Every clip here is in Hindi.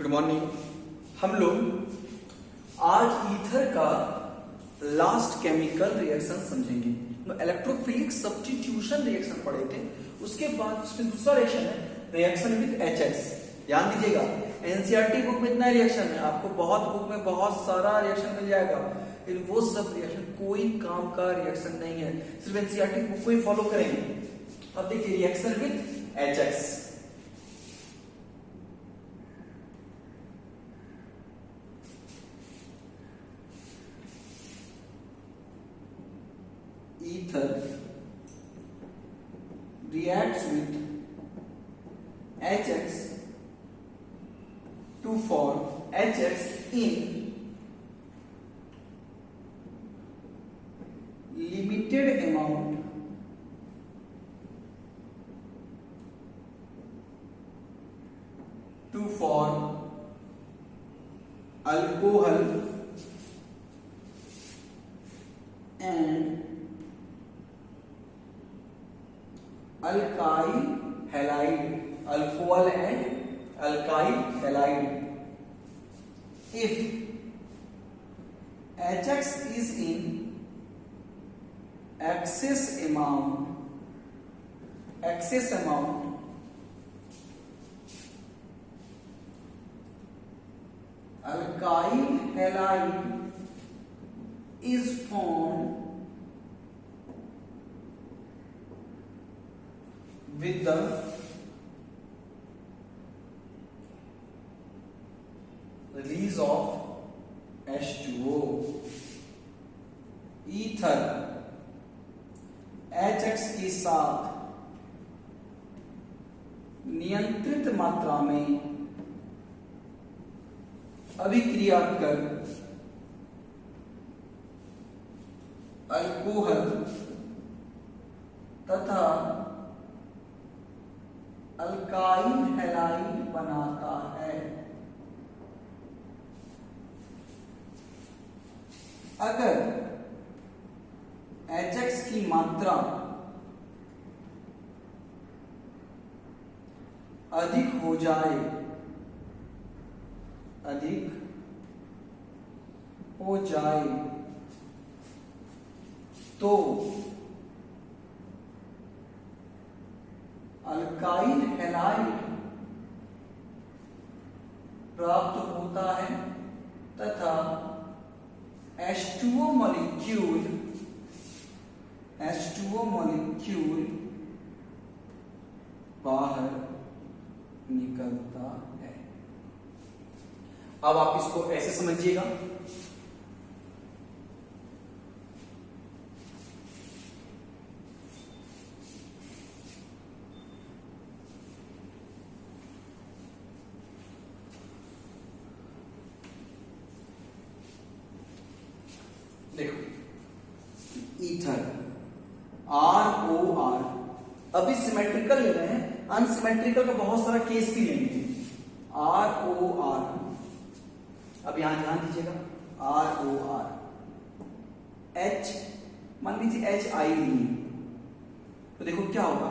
Good morning. हम लोग आज ईथर का लास्ट केमिकल रिएक्शन समझेंगे। तो इलेक्ट्रोफिलिक सब्स्टिट्यूशन रिएक्शन पढ़े थे, उसके बाद उसमें दूसरा रिएक्शन है रिएक्शन विद एचएक्स। ध्यान दीजिएगा, एनसीईआरटी बुक में इतना रिएक्शन है, आपको बहुत बुक में बहुत सारा रिएक्शन मिल जाएगा, लेकिन वो सब रिएक्शन कोई काम का रिएक्शन नहीं है, सिर्फ एनसीईआरटी बुक को ही फॉलो करेंगे। अब देखिए reaction with hx. Ether reacts with HX to form HX in limited amount to form alcohol and alkyl halide, alcohol and alkyl halide. If HX is in excess amount, alkyl halide is formed with the release of H2O. Ether HX के साथ नियंत्रित मात्रा में अभिक्रिया कर अल्कोहल तथा अल्काइल हैलाइड बनाता है। अगर HX की मात्रा अधिक हो जाए तो अल्काइल हैलाइड प्राप्त होता है तथा H2O मॉलिक्यूल बाहर निकलता है। अब आप इसको ऐसे समझिएगा, देखो ईथर ROR, अभी सिमेट्रिकल ले रहे हैं, अनसिमेट्रिकल का बहुत सारा केस भी लेंगे। ROR, अब यहां ध्यान दीजिएगा, ROR H मान लीजिए HI लिए, तो देखो क्या होगा,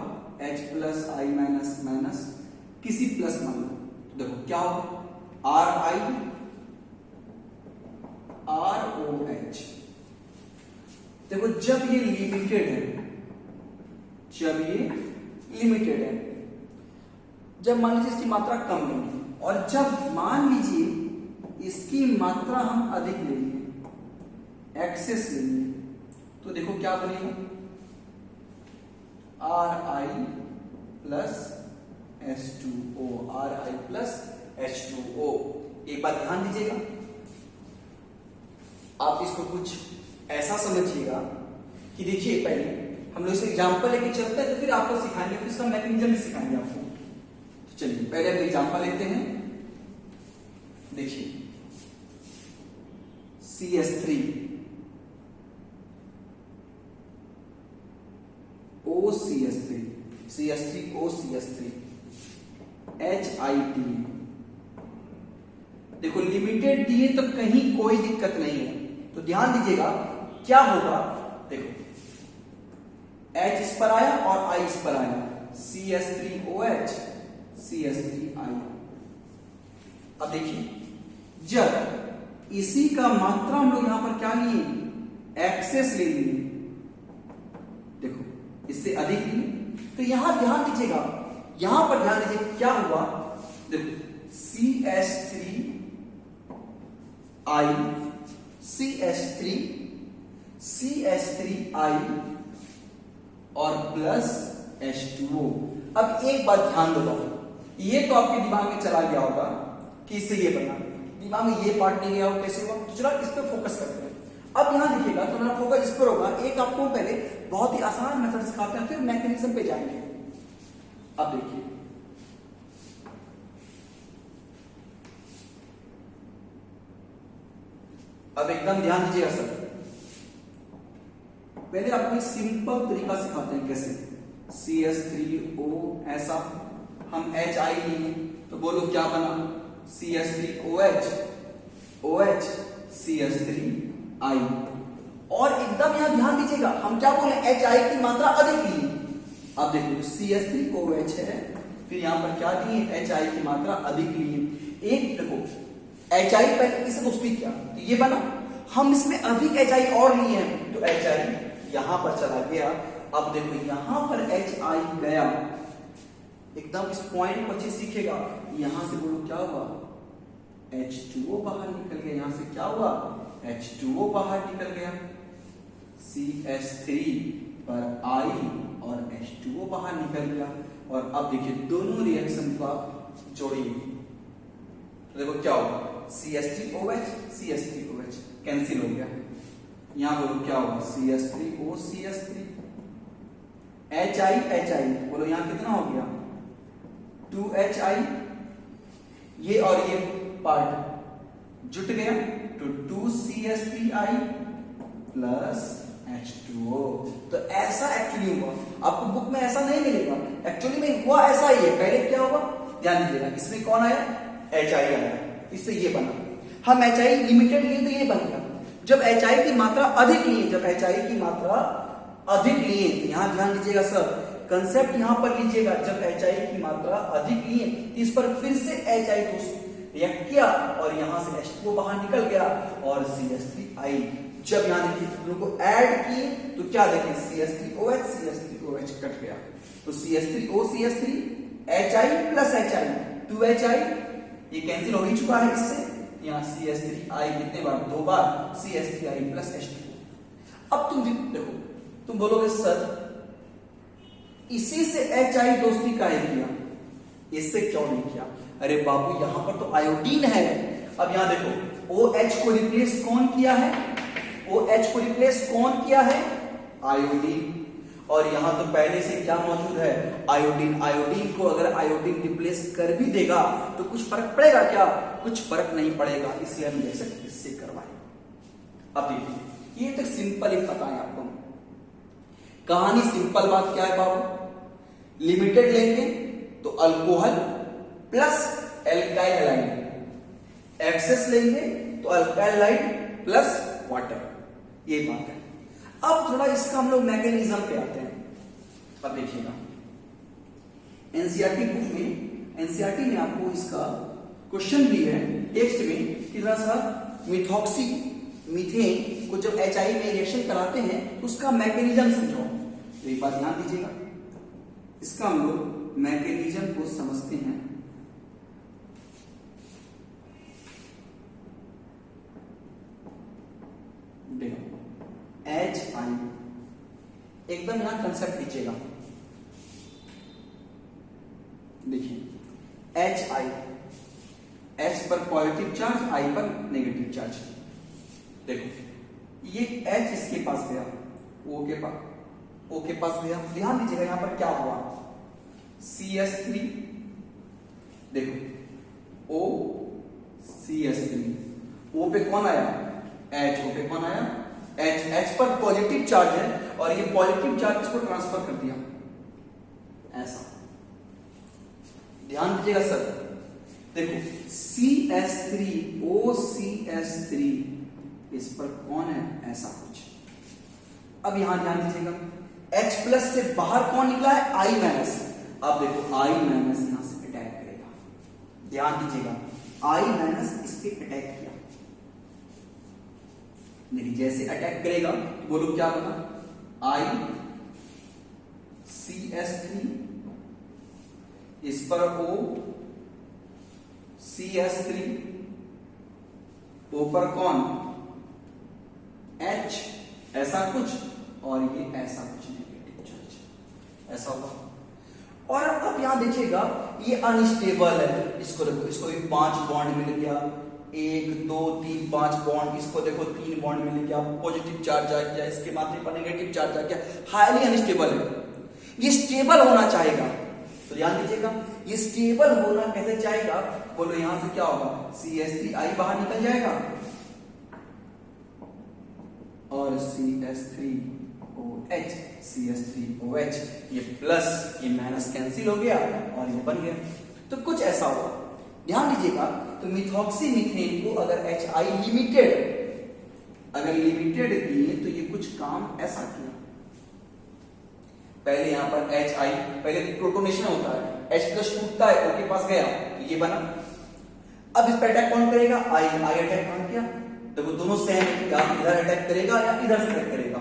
H plus I minus minus किसी प्लस मान लो, तो देखो क्या होगा, RI ROH। देखो जब ये लिमिटेड है, जब मान लीजिए इसकी मात्रा कम है, और जब मान लीजिए इसकी मात्रा हम अधिक ले लिए, एक्सेस ले लिए, तो देखो क्या बनेगा, RI plus H2O, RI plus H2O। एक बात ध्यान दीजिएगा, आप इसको कुछ ऐसा समझिएगा कि देखिए पहले हम लोग इसे एग्जांपल लेके चलते हैं, तो फिर आपको सिखाएंगे, फिर इसका मैकेनिज्म भी सिखाएंगे आपको। तो चलिए पहले हम एग्जांपल लेते हैं। देखिए CS3 OCS3, CS3 OCS3 HIT। देखो लिमिटेड दिए तो कहीं कोई दिक्कत नहीं है, तो ध्यान दीजिएगा क्या होगा, देखो H इस पर आया और I इस पर आया, CS3OH CS3I। अब देखिए, जब इसी का मात्रा हम लोग यहां पर क्या लिए, एक्सेस ले लिए, देखो इससे अधिक लिए, तो यहां ध्यान दीजिएगा, यहां पर ध्यान दीजिए क्या हुआ, देखो CH3I CH3I और प्लस H2O। अब एक बात ध्यान दो, ये तो आपके दिमाग में चला गया होगा कि इससे ये बना, दिमाग में ये पार्ट नहीं गया हो, कैसे हुआ, तो चलो इस पे फोकस करते हैं। अब यहां देखिएगा तो मेरा फोकस इस पर होगा। एक आपको पहले बहुत ही आसान मेथड सिखाते हैं, फिर मैकेनिज्म पे जाएंगे। अब देखिए, अब एकदम ध्यान दीजिएगा सर, पहले आपको एक सिंपल तरीका सिखाते हैं कैसे। CH3O ऐसा, हम HI लिए तो बोलो क्या बना, CH3OH OH CH3I। और एकदम यहां ध्यान दीजिएगा, हम क्या बोले, HI की मात्रा अधिक ली। अब देखो CH3OH है, फिर यहां पर क्या दिए, HI की मात्रा अधिक लिए। एक देखो HI पहले इसे दोस्ती किया तो ये बना, हम इसमें अधिक HI और लिए हैं तो HI यहां पर चला गया। अब देखो यहां पर HI गया, एकदम इस पॉइंट को अच्छे सीखेगा, यहां से बोलो क्या हुआ, H2O बाहर निकल गया, यहां से क्या हुआ, H2O बाहर निकल गया, CH3 पर I और H2O बाहर निकल गया। और अब देखिए दोनों रिएक्शन को आप जोड़िए तो देखो क्या होगा, CH3OH CH3OH कैंसिल हो गया, यहां बोलो क्या होगा, CH3O CH3 HI बोलो यहां कितना हो गया, 2HI, ये और ये पार्ट जुट गया तो 2CH3I प्लस H2O। तो ऐसा एक्चुअली हुआ, आपको बुक में ऐसा नहीं मिलेगा, एक्चुअली में हुआ ऐसा ही है। पहले क्या हुआ, ध्यान दीजिएगा, इसमें कौन आया, HI आया, इससे ये बना, हम HI लिमिटेड लिए तो ये बन गया। जब HI की मात्रा अधिक लिए, जब HI की मात्रा अधिक लिए, तो यहां ध्यान दीजिएगा सर, कंसेप्ट यहां पर लीजिएगा, जब HI की मात्रा अधिक लिए इस पर फिर से HI को रिएक्ट किया और यहां से H2O बाहर निकल गया और CH3I। जब यहां देखिए दोनों को ऐड किए तो क्या देखें, CH3OH कट गया तो CH3O CH3 HI plus HI 2HI, ये कैंसिल हो ही चुका है इससे, यहाँ CH3I कितने बार, 2 बार, CH3I प्लस H2O। अब तुम देखो, तुम बोलोगे सर इसी से HI दोस्ती काहे किया, इससे क्यों नहीं किया। अरे बाबू यहां पर तो आयोडीन है। अब यहां देखो OH को रिप्लेस कौन किया है, OH को रिप्लेस कौन किया है, आयोडीन। और यहां तो पहले से क्या मौजूद है, आयोडीन। आयोडीन को अगर आयोडीन रिप्लेस कर भी देगा तो कुछ फर्क पड़ेगा क्या, कुछ फर्क नहीं पड़ेगा, इसलिए हम जैसे इससे करवाए। अब देखिए ये तो सिंपल ही पता है आपको, कहानी सिंपल बात क्या है बाबू, लिमिटेड लेंगे तो alcohol plus alkyl halide, excess लेंगे तो अल्काइल हैलाइड प्लस वाटर, ये बात है। अब थोड़ा इसका हम लोग मैकेनिज्म पे आते हैं। अब देखिएगा एनसीईआरटी बुक में, एनसीईआरटी में आपको इसका क्वेश्चन भी है टेक्स्ट में, कितना सा मिथॉक्सी मीथेन को जब HI में रिएक्शन कराते हैं तो उसका मैकेनिज्म समझो। तो एक बात ध्यान दीजिएगा, इसका हम लोग मैकेनिज्म को समझते हैं। देखो HI, एकदम यहां कंसेप्ट लीजिएगा, देखिए HI, H पर पॉजिटिव चार्ज, I पर नेगेटिव चार्ज। देखो ये H इसके पास गया, O के पास गया, ध्यान दीजिएगा यहां पर क्या हुआ, CH3, देखो O CH3, O पे कौन आया, H, O पे कौन आया, H पर पॉजिटिव चार्ज है और ये पॉजिटिव चार्ज इसको ट्रांसफर कर दिया, ऐसा ध्यान दीजिएगा सर। देखो CH3O CH3, इस पर कौन है, ऐसा कुछ। अब यहां ध्यान दीजिएगा H प्लस से बाहर कौन निकला है, I माइनस। अब देखो I माइनस यहां से अटैक करेगा, ध्यान दीजिएगा आई माइनस इस पे अटैक किया, देखिए जैसे अटैक करेगा तो बोलो क्या बना, आई CH3 इस पर O CH3, O पर कौन H, ऐसा कुछ, और ये ऐसा कुछ नेगेटिव चार्ज, ऐसा होगा। और अब यहां देखिएगा ये अनस्टेबल है, इसको देखो, इसको भी 5 बॉन्ड मिल गया, 1 2 3 5 बॉन्ड, इसको देखो 3 बॉन्ड मिल गया, पॉजिटिव चार्ज आ गया, इसके माथे पर नेगेटिव चार्ज आ गया, हाईली अनस्टेबल है। ये स्टेबल होना चाहेगा, तो ध्यान दीजिएगा ये स्टेबल होना कैसे चाहेगा, बोलो यहां से क्या होगा, CH3I बाहर निकल जाएगा और CH3OH CH3OH, ये प्लस ये माइनस कैंसिल हो गया और ये बन गया। तो कुछ ऐसा होगा, ध्यान दीजिएगा। तो मिथॉक्सी मीथेन को अगर HI लिमिटेड दिए तो ये कुछ काम ऐसा किया, पहले यहां पर HI, पहले प्रोटोनेशन होता है, H+ टूटता है, O के पास गया तो ये बना। अब इस पर अटैक कौन करेगा, I अटैक कौन किया, देखो दोनों सेम, या इधर अटैक करेगा या इधर से अटैक करेगा,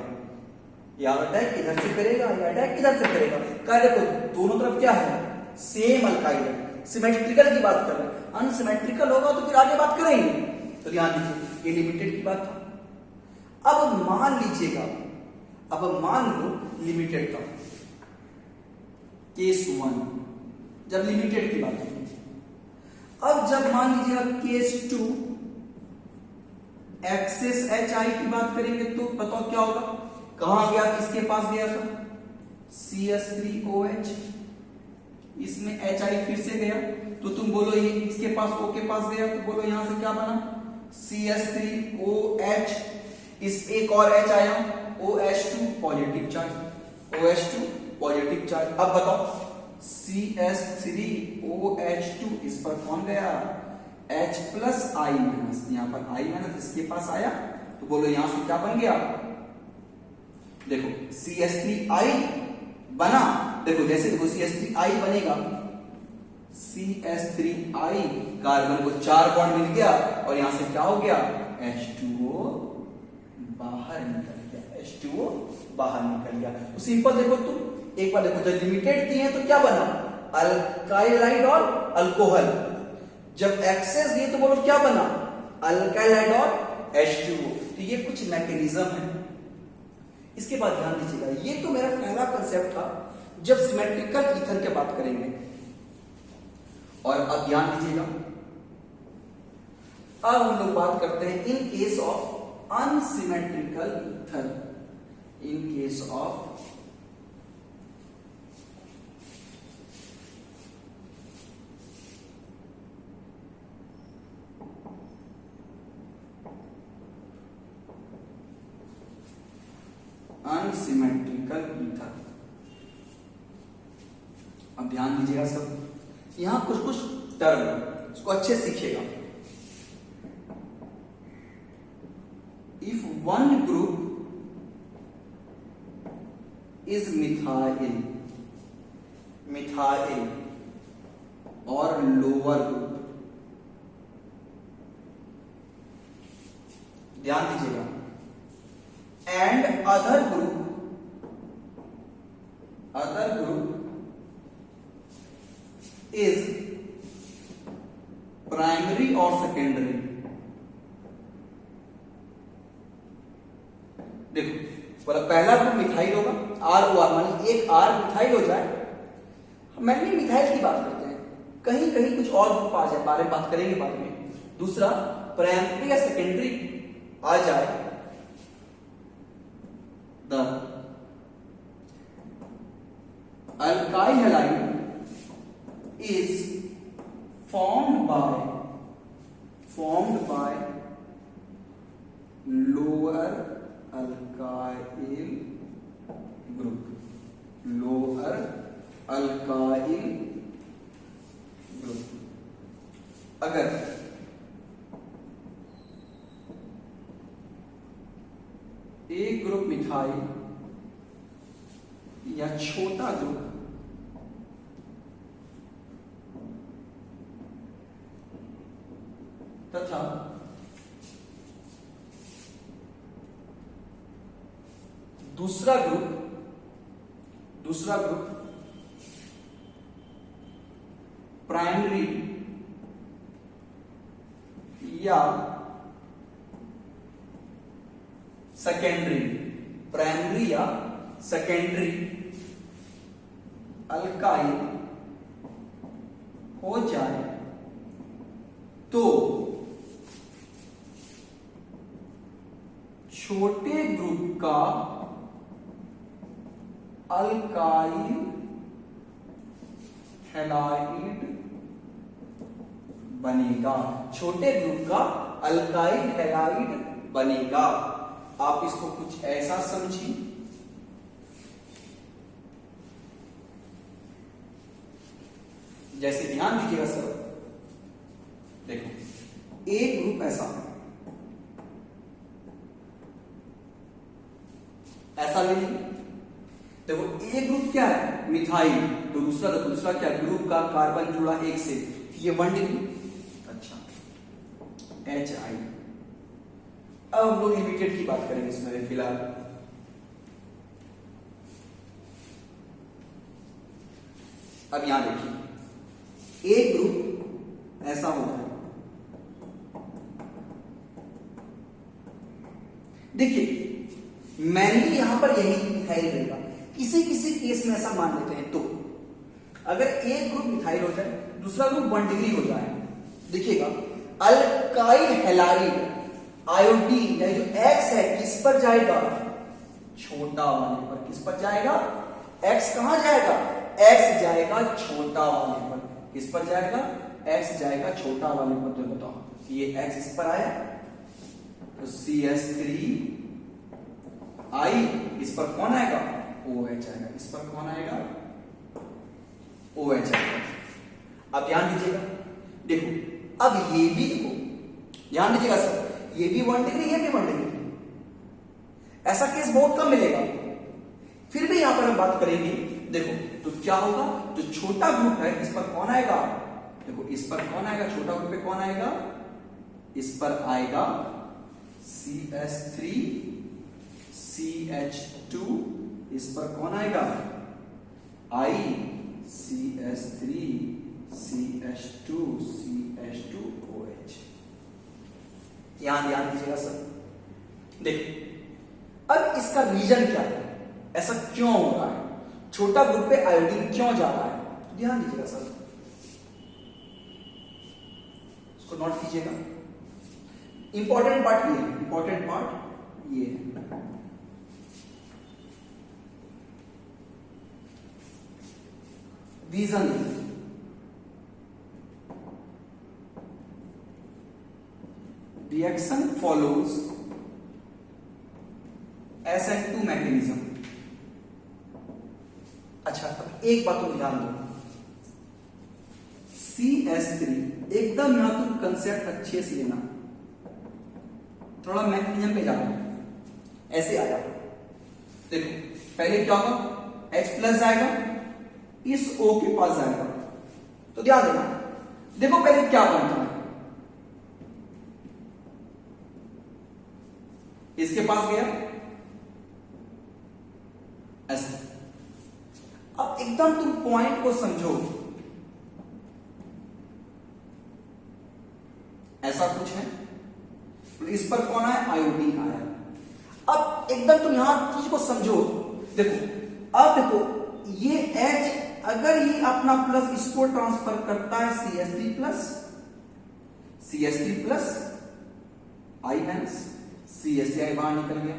या अटैक इधर से करेगा या अटैक इधर से करेगा। कह देखो दोनों तरफ क्या है, सेम अल्काइल है, सिमेट्रिकल की बात कर रहे हैं, अनसिमेट्रिकल होगा तो फिर आगे बात करेंगे। तो ध्यान दीजिए ये लिमिटेड की बात था। अब मान लीजिएगा, अब मान लो लिमिटेड था, केस 1 जब लिमिटेड की बात है। अब जब मान लीजिएगा केस 2 एक्सेस HI की बात करेंगे तो बताओ क्या होगा, कहां गया, किसके पास गया था, CH3OH, इसमें HI फिर से गया, तो तुम बोलो ये इसके पास O के पास गया, तो बोलो यहां से क्या बना, CH3OH, इस एक और H आया, OH2 positive charge, OH2 positive charge. अब बताओ CH3OH2 इस पर कौन गया, H+I माइनस, यहां पर I माइनस इसके पास आया, तो बोलो यहां से क्या बन गया, देखो CH3I बना, देखो जैसे देखो CH3I बनेगा, CH3I कार्बन को 4 बॉन्ड मिल गया और यहां से क्या हो गया, H2O बाहर निकल गया, H2O बाहर निकल गया। तो सिंपल देखो तुम एक बार देखो, जब लिमिटेड दिए तो क्या बना, अल्काइलाइड और अल्कोहल, जब एक्सेस दिए तो बोलो क्या बना, अल्काइलाइड और H2O। तो ये कुछ मैकेनिज्म है। इसके बाद ध्यान दीजिएगा, ये तो मेरा पहला कंसेप्ट था जब सिमेट्रिकल ईथर की बात करेंगे, और अब ध्यान दीजिएगा अब हम लोग बात करते हैं in case of unsymmetrical ether, in case of unsymmetrical ether. अब ध्यान दीजिएगा सब, यहां कुछ कुछ टर्म इसको अच्छे सीखिएगा। If one group is methyl, methyl और लोअर ग्रुप, ध्यान दीजिएगा, and other group is primary और सेकेंडरी। देखो बोला पहला ग्रुप मिथाइल होगा, ROR, मान एक R मिथाइल हो जाए, मैंने मिथाइल की बात करते हैं, कहीं कहीं कुछ और ग्रुप आ जाए, बारे में बात करेंगे बाद में। दूसरा प्राइमरी या सेकेंडरी आ जाए, the alkyl halide is formed by lower alkyl group, lower alkyl group। अगर एक ग्रुप मिथाइल या छोटा ग्रुप तथा दूसरा ग्रुप प्राइमरी या सेकेंडरी अल्काइल हो जाए तो छोटे ग्रुप का अल्काइल हैलाइड बनेगा। छोटे ग्रुप का अल्काइल हैलाइड बनेगा। आप इसको कुछ ऐसा समझिए, जैसे ध्यान दीजिएगा सर, देखो एक ग्रुप ऐसा ले लीजिए। देखो एक ग्रुप क्या है, मिथाइल, तो दूसरा क्या, ग्रुप का कार्बन जुड़ा एक से, ये 1 डिग्री। अच्छा, HI। अब हम लोग इमीडिएट की बात करेंगे इसमें फिलहाल। अब यहां देखिए, एक ग्रुप ऐसा होता है, देखिए मेनली यहां पर यही मिथाइल रहेगा। किसी केस में ऐसा मान लेते हैं, तो अगर एक ग्रुप मिथाइल हो जाए, दूसरा ग्रुप 1 डिग्री हो जाए, देखिएगा अल्काइल हैलाइड आयोडीन या जो X है किस पर जाएगा, छोटा वाले पर। किस पर जाएगा, X कहां जाएगा, X जाएगा छोटा वाले पर। किस पर जाएगा, X जाएगा छोटा वाले पर। तो बताओ, ये X इस पर आया तो CH3 I, इस पर कौन आएगा, OH आएगा। इस पर कौन आएगा, OH आएगा। अब ध्यान दीजिएगा, देखो अब ये भी, देखो ध्यान दीजिएगा सर, ये भी 1 डिग्री, ये भी 1 डिग्री। ऐसा केस बहुत कम मिलेगा। फिर भी यहां पर हम बात करेंगे, देखो तो क्या होगा, जो छोटा ग्रुप है इस पर कौन आएगा, देखो इस पर कौन आएगा, छोटा ग्रुप पे कौन आएगा, इस पर आएगा CH3 CH2, इस पर कौन आएगा, I CH3 CH2 CH2 OH। यहां ध्यान दीजिएगा सर। देखो अब इसका रीजन क्या है, ऐसा क्यों हो रहा है, छोटा ग्रुप पे आयोडीन क्यों जा रहा है, ध्यान दीजिएगा सर, इसको नोट कीजिएगा। इंपॉर्टेंट पार्ट ये है, इंपॉर्टेंट पार्ट ये है। Reason, reaction follows SN2 mechanism. अच्छा, अब एक बात तो ध्यान दो, CH3 एकदम यहां तुम कंसेप्ट अच्छे से लेना, थोड़ा मैकेनिज्म पे जाना, ऐसे आया। देखो पहले क्या होगा, H प्लस जाएगा, इस O के पास जाएगा, तो ध्यान देना। देखो पहले क्या बनता है, इसके पास गया ऐसा। अब एकदम तुम पॉइंट को समझो, ऐसा कुछ है, तो इस पर कौन आया, आयोडीन आया। अब एकदम तुम यहां चीज को समझो, देखो अब देखो ये H अगर ये अपना प्लस इसको ट्रांसफर करता है CH3 plus I minus CH3 बाहर निकल गया।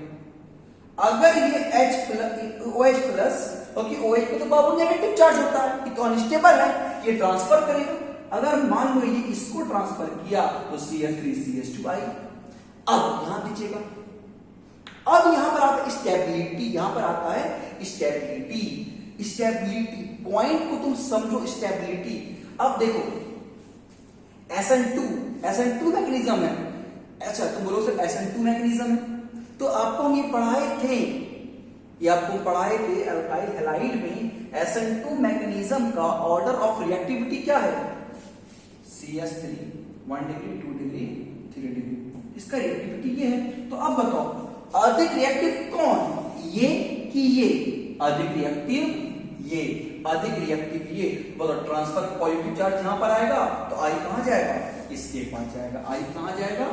अगर ये H प्लस OH प्लस, क्योंकि OH पे तो बाबू नेगेटिव चार्ज होता है, ये तो अनस्टेबल है, ये ट्रांसफर करेगा। अगर मान लो ये इसको ट्रांसफर किया तो CH3 CH2 आई। अब ध्यान दीजिएगा, अब यहां पर आता है स्टेबिलिटी, यहां पर आता है स्टेबिलिटी। पॉइंट को तुम समझो, स्टेबिलिटी। अब देखो SN2 मैकेनिज्म है। अच्छा तुम बोलो सर SN2 मैकेनिज्म है, तो आपको हम ये पढ़ाए थे, अल्काइल हैलाइड में SN2 मैकेनिज्म का ऑर्डर ऑफ रिएक्टिविटी क्या है, CH3 1 डिग्री, 2 डिग्री, 3 डिग्री। इसका रिएक्टिविटी ये है। तो अब बताओ अधिक रिएक्टिव कौन, ये कि ये? अधिक रिएक्टिव ये, अधिक रिएक्टिव ये। बताओ ट्रांसफर पॉजिटिव चार्ज यहां पर आएगा तो आई कहां जाएगा, इसके पास जाएगा। आई कहां जाएगा,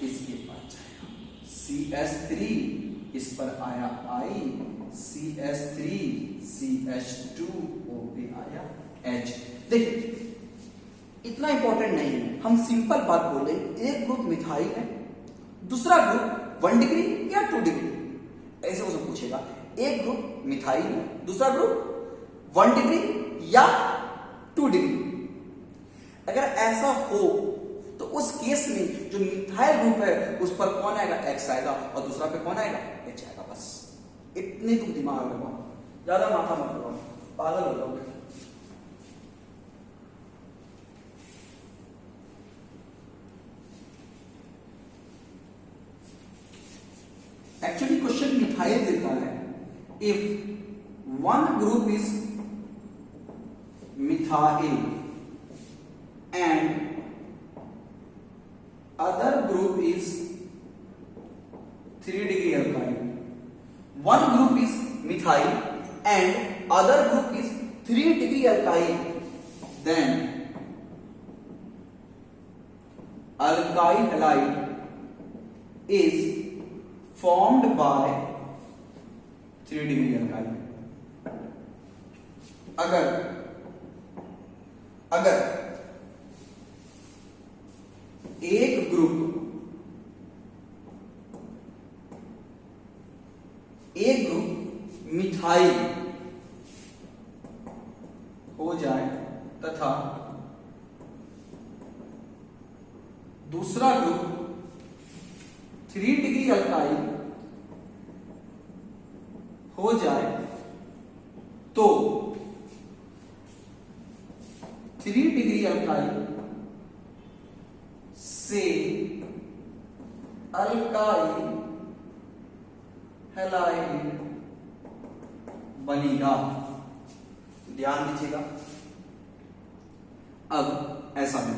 इसके पास जाएगा। CH3 इस पर आया आई, CH3 CH2O पे आया H। देखिए इतना इंपॉर्टेंट नहीं है, हम सिंपल बात बोले, एक ग्रुप मिथाइल है, दूसरा ग्रुप 1 डिग्री या 2 डिग्री, ऐसे वो सब पूछेगा। एक ग्रुप मिथाइल है, दूसरा ग्रुप 1 डिग्री या 2 डिग्री। अगर ऐसा हो तो उस केस में जो मिथाइल ग्रुप है उस पर कौन आएगा, X आएगा, और दूसरा पे कौन आएगा, H आएगा। बस इतनी तुम दिमाग लगाओ, ज्यादा माथा मत लगाओ, पागल हो जाओगे। एक्चुअली क्वेश्चन मिथाइल देता है, if one group is methyl and other group is 3 degree alkyl. One group is methyl and other group is 3 degree alkyl. Then alkyl halide is formed by 3 degree alkyl. अगर एक ग्रुप मिथाइल हो जाए तथा दूसरा ग्रुप 3 डिग्री अल्काइल हो जाए तो 3 डिग्री अल्काइल से अल्काइल हैलाइड बनेगा। ध्यान दीजिएगा। अब ऐसा है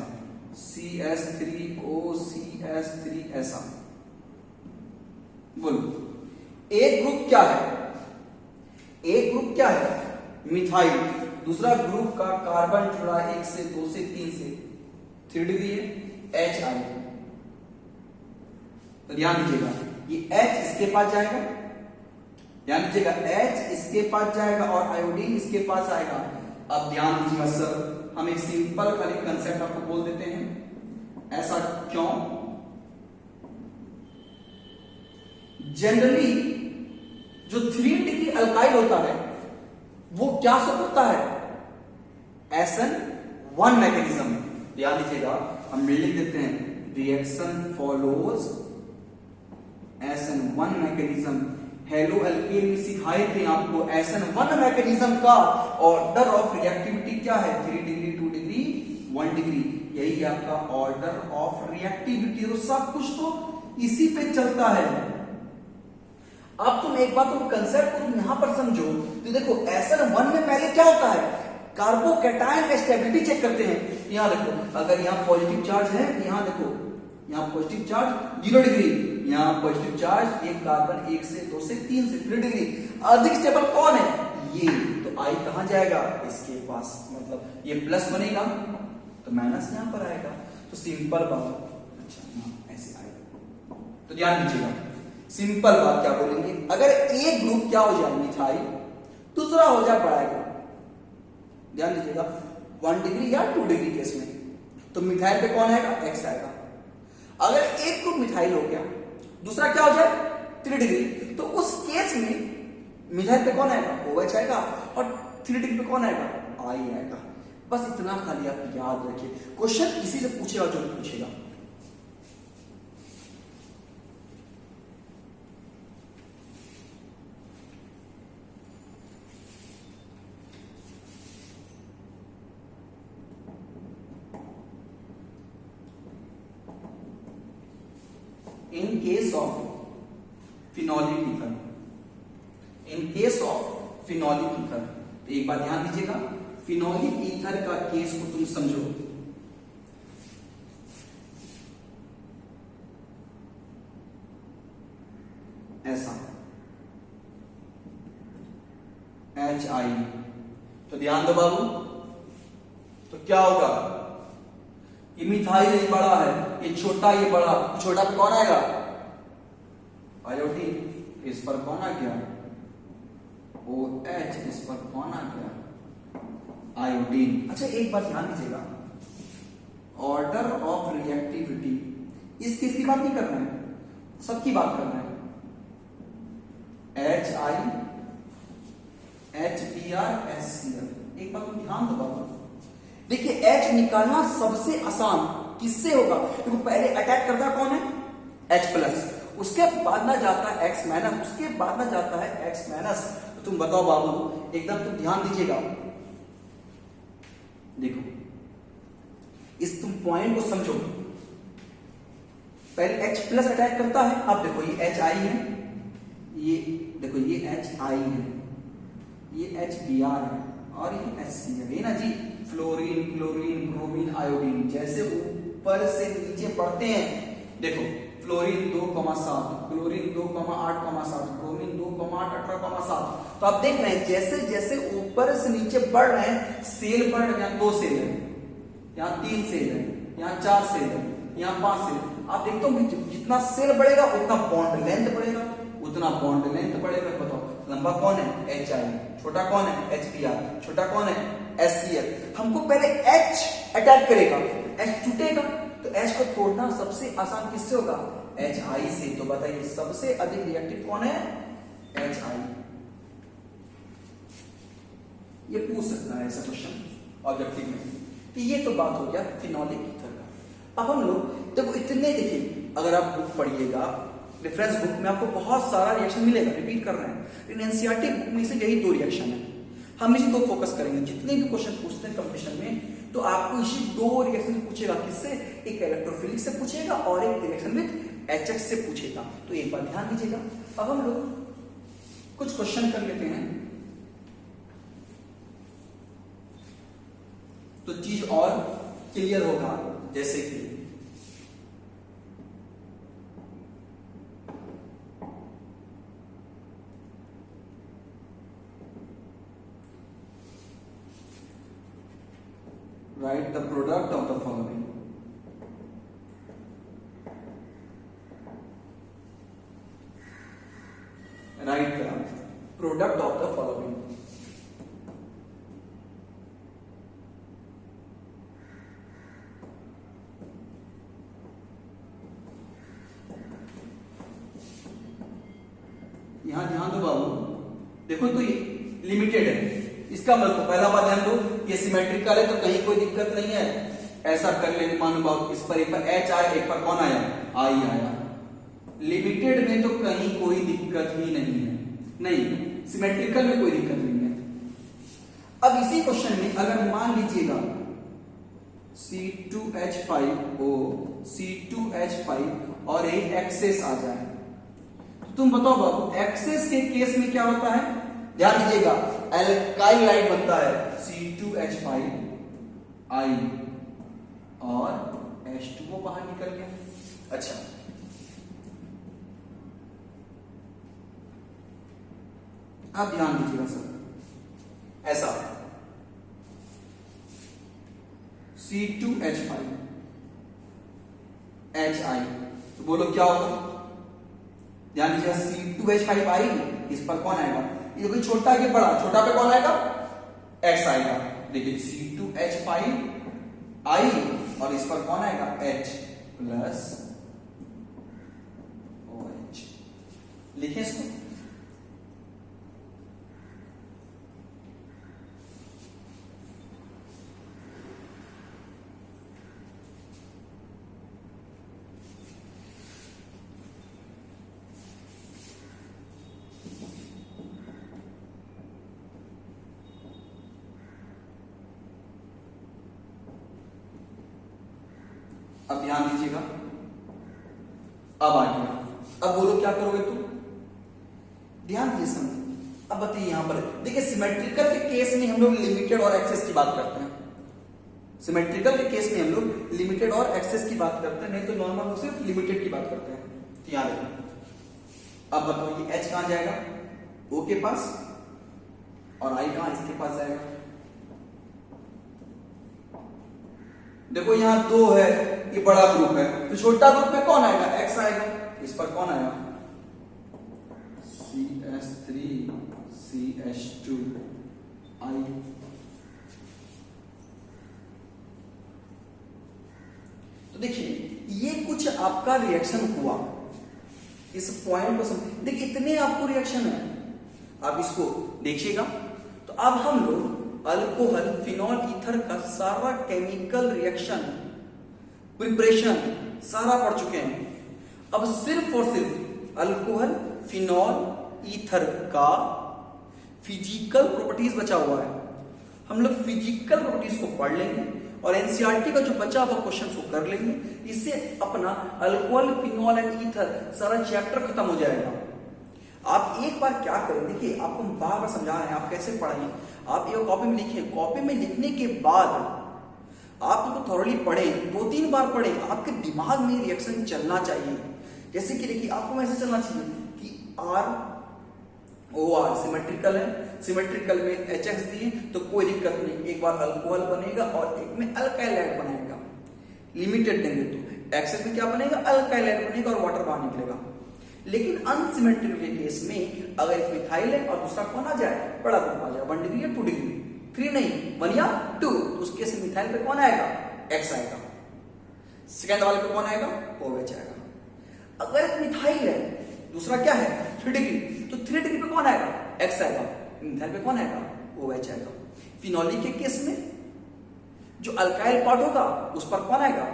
CH3O CH3 ऐसा बोलो, एक ग्रुप क्या है, एक ग्रुप क्या है मिथाइल, दूसरा ग्रुप का कार्बन जुड़ा 1 से 2 से 3 से 3 डिग्री है, H आई। तो ध्यान दीजिएगा ये H इसके पास जाएगा, ध्यान दीजिएगा H इसके पास जाएगा और आयोडीन इसके पास आएगा। अब ध्यान दीजिएगा सर, हम एक सिंपल खाली कंसेप्ट आपको बोल देते हैं। ऐसा क्यों? जनरली जो 3 डिग्री अल्काइल होता है वो क्या सब होता है, SN1 मैकेनिज्म। ध्यान दीजिएगा, हम लिख देते हैं reaction follows SN1 mechanism. Halo alkane में सिखाए थे आपको SN1 मैकेनिज्म का ऑर्डर ऑफ रिएक्टिविटी क्या है, 3 डिग्री, 2 डिग्री, 1 डिग्री, यही आपका ऑर्डर ऑफ रिएक्टिविटी। तो सब कुछ तो इसी पे चलता है। अब तुम एक बात तुम कंसेप्ट को यहां पर समझो तो देखो SN1 में पहले क्या होता है, कार्बोकैटायन का स्टेबिलिटी चेक करते हैं। यहां देखो अगर यहां पॉजिटिव चार्ज है, यहां देखो यहां पॉजिटिव चार्ज 0 डिग्री, यहां पॉजिटिव चार्ज एक कार्बन 1 से 2 से 3 से 3 डिग्री। अधिक स्टेबल कौन है, ये। तो आई कहां जाएगा, इसके पास, मतलब ये प्लस बनेगा तो माइनस यहां पर आएगा। तो सिंपल बात, अच्छा ऐसे आएगा। तो ध्यान दीजिएगा, सिंपल बात क्या बोलेंगे, अगर एक ग्रुप क्या हो जाए मिथाइल, दूसरा हो जाए पढ़ाएगा। ध्यान दीजिएगा 1 डिग्री या 2 डिग्री केस में तो मिथाइल पे कौन आएगा, X आएगा। अगर एक ग्रुप मिथाइल हो गया, दूसरा क्या हो जाए 3 डिग्री, तो उस केस में मिथाइल पे कौन आएगा, OH आएगा, और 3 डिग्री पे कौन आएगा, I आएगा। बस इतना खाली आप याद रखिए, क्वेश्चन इसी से पूछेगा जो पूछेगा। In case of phenolic ether, in case of phenolic ether, तो एक बात ध्यान दीजिएगा, फिनोलिक ईथर का केस को तुम समझो। ऐसा HI। तो ध्यान दो बाबू, तो क्या होगा, ये मिथाइल ये बड़ा है, ये छोटा ये बड़ा, छोटा पे कौन आएगा, आयोडीन, इस पर कौन आ गया, OH, इस पर कौन आ गया, आयोडीन। अच्छा एक बात ध्यान दीजिएगा, ऑर्डर ऑफ रिएक्टिविटी इस किसकी बात नहीं कर रहे हैं, सबकी बात कर रहे हैं, HI, HBr, HCl। एक बात ध्यान दो बाबू, देखिए H निकालना सबसे आसान किससे होगा, देखो पहले अटैक करता कौन है, H+, उसके बाद ना जाता है X-, उसके बाद ना जाता है X-। तो तुम बताओ बाबू, एकदम तुम ध्यान दीजिएगा, देखो इस तुम पॉइंट को समझो, पहले H+ अटैक करता है, अब देखो ये HI है, ये देखो ये HI है, ये HBr है और ये HCl है ना जी। फ्लोरीन, क्लोरीन, ब्रोमीन, आयोडीन जैसे ऊपर से नीचे बढ़ते हैं, देखो फ्लोरीन 2,7, क्लोरीन 2,8,7, ब्रोमीन 2,8, 18,7। तो आप देख रहे हैं जैसे जैसे ऊपर से नीचे बढ़ रहे हैं, सेल बढ़ रहे हैं, यहाँ 2 सेल है, यहाँ 3 सेल है, यहाँ 4 सेल है, यहाँ 5 सेल। आप देखते हो जितना सेल बढ़ेगा उतना बॉन्ड लेंथ बढ़ेगा, उतना बॉन्ड लेंथ बढ़ेगा। बताओ लंबा कौन है, HI, छोटा कौन है, HBr, छोटा कौन है, HCl। हमको पहले H अटैक करेगा, H टूटेगा, तो H को तोड़ना सबसे आसान किससे होगा, HI से। तो बताइए सबसे अधिक रिएक्टिव कौन है, HI। ये पूछ सकता है ऐसा क्वेश्चन ऑब्जेक्टिव में। तो ये तो बात हो गया फिनोलिक ईथर का। अब हम लोग देखो इतने, देखिए अगर आप बुक पढ़िएगा, रेफरेंस बुक में आपको बहुत सारा रिएक्शन मिलेगा, रिपीट कर रहे हैं, लेकिन एनसीईआरटी बुक में से यही 2 रिएक्शन है, हम इसी 2 फोकस करेंगे। जितने भी क्वेश्चन पूछते हैं कंपटीशन में, तो आपको इसी 2 रिएक्शन पूछेगा, किससे, एक इलेक्ट्रोफिलिक से पूछेगा और एक रिएक्शन विद HX से पूछेगा। तो एक बात ध्यान दीजिएगा। अब हम लोग कुछ क्वेश्चन कर लेते हैं, तो चीज और क्लियर होगा। जैसे कि write the product of the following. Write the product of the following. यहां ध्यान दो बाबू, देखो तो ये लिमिटेड है, इसका मतलब पहला बात ध्यान दो, ये सिमेट्रिकल है तो कहीं कोई दिक्कत नहीं है। ऐसा कर ले मानो बाबू, इस पर एक पर H आया, एक पर कौन आया, I आया। लिमिटेड में तो कहीं कोई दिक्कत ही नहीं है, नहीं सिमेट्रिकल में कोई दिक्कत नहीं है। अब इसी क्वेश्चन में अगर मान लीजिएगा C2H5O, C2H5 और एक एक्सेस आ जाए, तो तुम बताओ बाबू एक्सेस के केस में क्या होता है, ध्यान दीजिएगा, एल्काइल लाइट बनता है C2H5I और H2O बाहर निकल गया। अच्छा अब ध्यान दीजिएगा सर, ऐसा C2H5HI, तो बोलो क्या होगा, ध्यान दीजिएगा C2H5I, इस पर कौन आएगा, ये कोई छोटा के बड़ा, छोटा पे कौन आएगा, X आएगा। देखिए C2H5I और इस पर कौन आएगा, H प्लस OH। लिखें इसको, अब ध्यान दीजिएगा, अब आ गया, अब बोलो क्या करोगे तुम, ध्यान दीजिए समझ। अब बताइए यहां पर देखिए, सिमेट्रिकल के केस में हम लोग लिमिटेड और एक्सेस की बात करते हैं, सिमेट्रिकल के केस में हम लोग लिमिटेड और एक्सेस की बात करते हैं, नहीं तो नॉर्मल सिर्फ लिमिटेड की बात करते हैं। तो याद रखिए अब बताओ ये H कहां जाएगा, O के पास, और I कहां, इसके पास जाएगा। देखो यहां 2 है, ये बड़ा ग्रुप है, तो छोटा ग्रुप में कौन आएगा, X आएगा। इस पर कौन आएगा, CH3 CH2 I। तो देखिए ये कुछ आपका रिएक्शन हुआ, इस पॉइंट को समझ, देखिए इतने आपको रिएक्शन है, आप इसको देखिएगा। तो अब हम लोग अल्कोहल फिनॉल ईथर का सारा केमिकल रिएक्शन प्रिपरेशन सारा पढ़ चुके हैं। अब सिर्फ और सिर्फ अल्कोहल फिनॉल ईथर का फिजिकल प्रॉपर्टीज बचा हुआ है। हम लोग फिजिकल प्रॉपर्टीज को पढ़ लेंगे और एनसीईआरटी का जो बचा हुआ क्वेश्चन को कर लेंगे। इससे अपना अल्कोहल फिनॉल एंड ईथर सारा चैप्टर खत्म हो जाएगा। आप एक बार क्या करें, देखिए आपको बार बार समझा रहे हैं, आप कैसे पढ़ें, आप ये कॉपी में लिखिए, कॉपी में लिखने के बाद आप इसको थोड़ी पढ़ें, 2-3 बार पढ़ें, आपके दिमाग में रिएक्शन चलना चाहिए। जैसे कि देखिए आपको ऐसे चलना चाहिए कि ROR सिमेट्रिकल है, सिमेट्रिकल में HX दिए तो कोई दिक्कत नहीं, एक बार अल्कोहल बनेगा और एक में अल्काइल हाइड बनेगा। लिमिटेड देंगे तो एक्सेस में क्या बनेगा, अल्काइल हाइड बनेगा और वाटर बाहर निकलेगा। लेकिन अनसिमेट्रिक के केस में अगर एक मिथाइल है और दूसरा कौन आ जाए, बड़ा ग्रुप आ जाए, 1 डिग्री या 2 डिग्री, 3 नहीं 1 या 2, तो उसके से मिथाइल पे कौन आएगा, X आएगा। सेकंड वाले पे कौन आएगा, OH आएगा। अगर एक मिथाइल है दूसरा क्या है 3 डिग्री, तो 3 डिग्री पे कौन आएगा, X आएगा, मिथाइल पे कौन आएगा, OH आएगा। फिनोलिक के केस में जो अल्काइल पार्ट होगा उस पर कौन आएगा,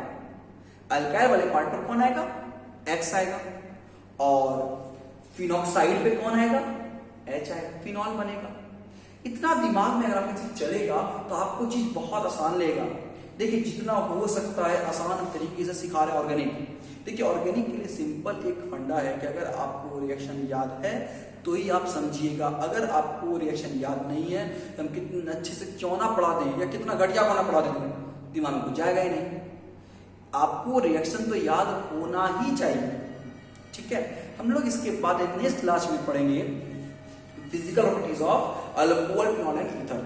अल्काइल वाले पार्ट पर कौन आएगा, X आएगा, और फिनॉक्साइड पे कौन आएगा, H आएगा, फिनॉल बनेगा। इतना दिमाग में अगर आपकी चीज चलेगा तो आपको चीज बहुत आसान लगेगा। देखिए जितना हो सकता है आसान तरीके से सिखा रहे ऑर्गेनिक। देखिए ऑर्गेनिक के लिए सिंपल एक फंडा है कि अगर आपको रिएक्शन याद है तो ही आप समझिएगा, अगर आपको रिएक्शन याद नहीं है तो हम कितने अच्छे से क्यों ना पढ़ा दें या कितना घटिया क्यों ना पढ़ा दें, दिमाग में कुछ जाएगा ही नहीं। आपको रिएक्शन तो याद होना ही चाहिए, ठीक है। हम लोग इसके बाद नेक्स्ट क्लास में पढ़ेंगे physical properties of alcohol phenol and ether.